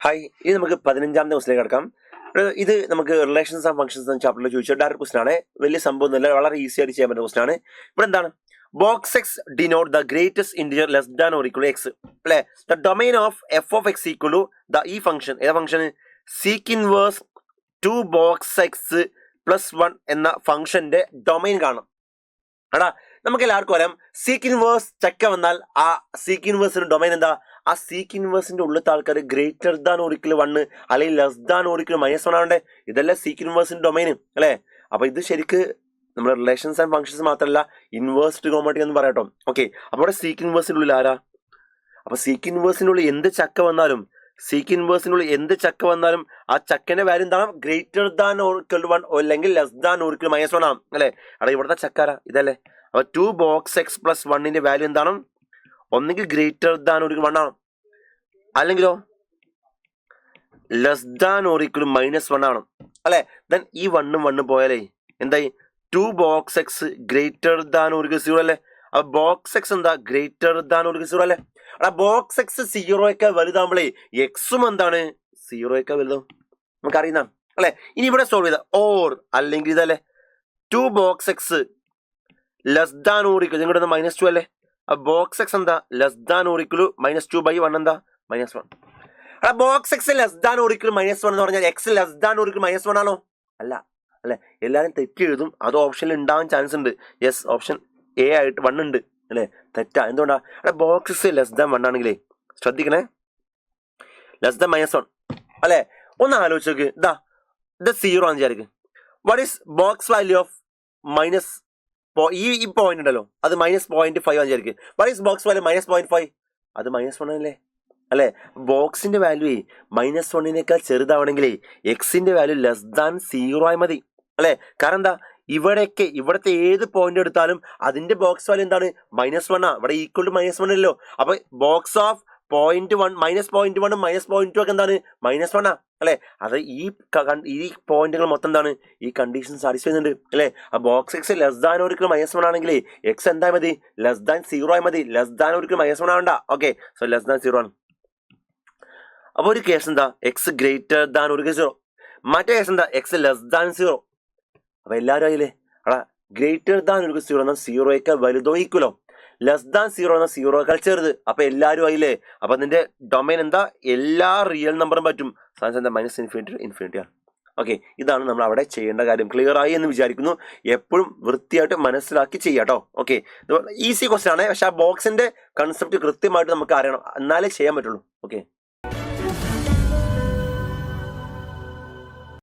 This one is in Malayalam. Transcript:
ഹായ്, ഇത് നമുക്ക് 15ാമത്തെ ക്വസ്റ്റിലേക്ക് കിടക്കാം. ഇത് നമുക്ക് റിലേഷൻസ് ആൻഡ് ഫംഗ്ഷൻസ് എന്ന ചാപ്റ്ററിൽ ചോദിച്ച ഡയറക്റ്റ് ക്വസ്റ്റൻ ആണ്. വലിയ സംഭവം ഒന്നുമില്ല, വളരെ ഈസി ആയിട്ട് ചെയ്യാൻ പറ്റുന്ന ക്വസ്റ്റൻ ആണ്. ഇവിടെ എന്താണ് box x denote the greatest integer less than or equal x അല്ലെ. The domain of f of x equal to the ഈ ഫംഗ്ഷൻ ഏതാ function sec inverse 2 box x plus 1 എന്ന ഫംഗ്ഷന്റെ ഡൊമൈൻ കാണണം. എടാ നമുക്ക് എല്ലാവർക്കും അറിയാം സീക്ക് ഇൻവേഴ്സ് ചക്ക വന്നാൽ ആ സീക്ക് ഇൻവേഴ്സിന്റെ ഡൊമൈൻ എന്താ? ആ സീക്ക് ഇൻവേഴ്സിന്റെ ഉള്ളിലത്തെ ആൾക്കാർ ഗ്രേറ്റർ ദാൻ ഒരിക്കൽ 1 അല്ലെങ്കിൽ ലെസ് ദാൻ ഒരിക്കൽ -1 ആവണ്ടേ. ഇതല്ലേ സീക്ക് ഇൻവേഴ്സിന്റെ ഡൊമൈൻ അല്ലേ. അപ്പൊ ഇത് ശരിക്ക് നമ്മുടെ റിലേഷൻസ് ആൻഡ് ഫംഗ്ഷൻസ് മാത്രമല്ല, ഇൻവേഴ്സ് ട്രിഗോണോമെട്രി എന്ന് പറയാട്ടോ. ഓക്കെ, അപ്പൊ ഇവിടെ സീക്ക് ഇൻവേഴ്സിന്റെ ഉള്ളിൽ ആരാ? അപ്പൊ സീക്ക് ഇൻവേഴ്സിന്റെ ഉള്ളിൽ എന്ത് ചക്ക വന്നാലും ആ ചക്കന്റെ വാല്യൂ എന്താണ്? ഗ്രേറ്റർ ദാൻ ഓറിക്കൽ 1 അല്ലെങ്കിൽ ലെസ് ദാൻ ഓറിക്കൽ -1 ആണ് അല്ലെ. അവിടെ ഇവിടുത്തെ ചക്കാരാ ഇതല്ലേ. അപ്പൊ 2 ബോക്സ് എക്സ് പ്ലസ് 1ന്റെ വാല്യൂ എന്താണ്? ഒന്നെങ്കിൽ ഗ്രേറ്റർ ദാൻ ഓറിക്കൽ 1 ആണ്, അല്ലെങ്കിലോ ലെസ് ദാൻ ഓറിക്കൽ -1 ആണ് അല്ലെ. ദെൻ ഈ 1 ഉം 1 പോയാലേ എന്തായി? 2 box X greater than auricle 0 അല്ലേ. അപ്പൊ ബോക്സ് എക്സ് എന്താ? ഗ്രേറ്റർ ദാൻ ഓറിക്കൽ 0 അല്ലേ. അവിടെ ബോക്സ് എക്സ് 0 വലുതാകുമ്പോഴേ എക്സും എന്താണ്? 0 വലുതും നമുക്കറിയുന്ന അല്ലെ. ഇനി ഇവിടെ സോൾവ് ചെയ്ത ഓർ അല്ലെങ്കിൽ ഇതല്ലേ 2 box X less than auricle നിങ്ങളുടെ -2 അല്ലേ. ബോക്സ് എക്സ് എന്താ? ലെസ് ദാൻ ഓറിക്കൽ -2/1 എന്താ? -1. അവിടെ box X less than auricle -1 എന്ന് പറഞ്ഞാൽ എക്സ് ലെസ് ദാൻ ഓറിക്കൽ -1 ആണോ? അല്ല അല്ലെ. എല്ലാവരും തെറ്റി എഴുതും, അത് ഓപ്ഷനിൽ ഉണ്ടാവാൻ ചാൻസ് ഉണ്ട്. യെസ്, ഓപ്ഷൻ എ ആയിട്ട് 1 ഉണ്ട് അല്ലെ. തെറ്റാ. എന്തുകൊണ്ടാ? അവിടെ ബോക്സ് എക്സ് ലെസ് ദാൻ 1 ആണെങ്കിലേ ശ്രദ്ധിക്കണേ, ലെസ് ദാൻ -1 അല്ലെ. ഒന്ന് ആലോചിച്ച് നോക്ക്. ഇത് 0 ആണെന്ന് വിചാരിക്കും. What is box value of minus ഈ പോയിന്റ് ഉണ്ടല്ലോ, അത് -0.5 ആണെന്ന് വിചാരിക്കും. What is box value -0.5? അത് -1 അല്ലേ അല്ലെ. ബോക്സിന്റെ വാല്യൂ -1നേക്കാൾ ചെറുതാവണമെങ്കിലേ എക്സിന്റെ വാല്യൂ ലെസ് ദാൻ 0 ആയി മതി അല്ലെ. കാരണം എന്താ? ഇവിടത്തെ ഏത് പോയിന്റ് എടുത്താലും അതിന്റെ ബോക്സ് വാല്യൂ എന്താണ്? -1 ആ. ഇവിടെ ഈക്വൽ ടു -1 അല്ലല്ലോ. അപ്പൊ ബോക്സ് ഓഫ് -0.1 -0.1 -0.2 ഒക്കെ എന്താണ്? -1 ആ അല്ലെ. അത് ഈ പോയിന്റുകൾ മൊത്തം എന്താണ്? ഈ കണ്ടീഷൻ സാറ്റിസ്ഫൈ ചെയ്യുന്നുണ്ട് അല്ലെ. ആ ബോക്സ് എക്സ് ലെസ് ദാൻ ഒരിക്കൽ -1 ആണെങ്കിലേ എക്സ് എന്താ മതി? ലെസ് ദാൻ 0 ആയി മതി. ലെസ് ദാൻ ഒരിക്കൽ -1 ആവണ്ട. ഓക്കെ, സോ ലെസ് ദാൻ 0 ആണ്. അപ്പൊ ഒരു കേസ് എന്താ? എക്സ് ഗ്രേറ്റർ ദാൻ ഒരിക്കൽ 0. മറ്റേ കേസ് എന്താ? X less than 0. അപ്പൊ എല്ലാവരും ആയില്ലേ. അവിടെ ഗ്രേറ്റർ ദാൻ ഒരിക്കൽ 0 എന്നാൽ 0 വലുതോ ഈക്വലോ, ലെസ് ദാൻ 0 എന്നാൽ 0 ചെറുത്. അപ്പൊ എല്ലാവരും ആയില്ലേ. അപ്പൊ അതിന്റെ ഡൊമൈൻ എന്താ? എല്ലാ റിയൽ നമ്പറും പറ്റും. സാധനം എന്താ? -∞ ആണ്. ഓക്കെ, ഇതാണ് നമ്മൾ അവിടെ ചെയ്യേണ്ട കാര്യം. ക്ലിയർ ആയി എന്ന് വിചാരിക്കുന്നു. എപ്പോഴും വൃത്തിയായിട്ട് മനസ്സിലാക്കി ചെയ്യാട്ടോ. ഓക്കെ, ഈസി ക്വസ്റ്റ്യൻ ആണ്, പക്ഷെ ആ ബോക്സിന്റെ കൺസെപ്റ്റ് കൃത്യമായിട്ട് നമുക്ക് അറിയണം, എന്നാലേ ചെയ്യാൻ പറ്റുള്ളൂ. ഓക്കെ.